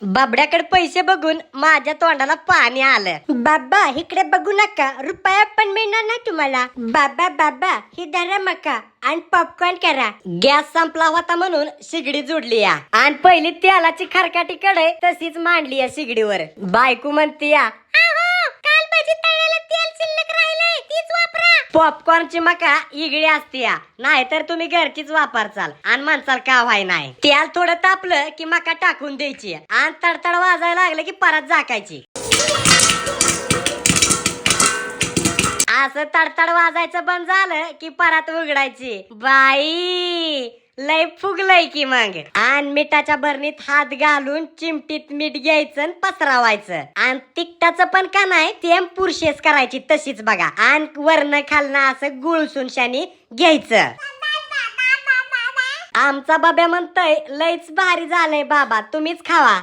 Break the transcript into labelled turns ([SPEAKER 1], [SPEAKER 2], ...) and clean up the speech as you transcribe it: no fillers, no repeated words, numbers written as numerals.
[SPEAKER 1] बाबड्याकडे पैसे बघून माझ्या तोंडाला पाणी आलं. बाबा इकडे बघू नका, रुपया पण मिळणार नाही तुम्हाला. बाबा बाबा ही धरा मका आणि पॉपकॉर्न करा. गॅस संपला होता म्हणून शिगडी जोडली या आणि पहिली तेलाची खरकाटी कढई तशीच मांडली या शिगडीवर. बायको म्हणते या काल भाजी तळलेलं तेल शिल्लक राहिलंय तीच वापरा. पॉपकॉर्नची मका इगडी असते या, नाहीतर तुम्ही घरचीच वापरचाल आणि म्हणसाल का व्हाय नाही. तेल थोडं तापलं की मका टाकून द्यायची आणि तडतड वाजायला लागलं की परत झाकायची. असं तडतड वाजायचं बंद झालं की परत उघडायची. बाई लय फुगलय की मग. आणि मिठाच्या भरणीत हात घालून चिमटीत मीठ घ्यायचं आणि पसरावायचं. आणि तिखटाचं पण का नाही ते पुरशेस करायची तशीच बघा. आणि वरण खालना असं गुळसून शानी घ्यायचं. आमचा बाब्या म्हणतोय लयच भारी झालंय बाबा, तुम्हीच खावा.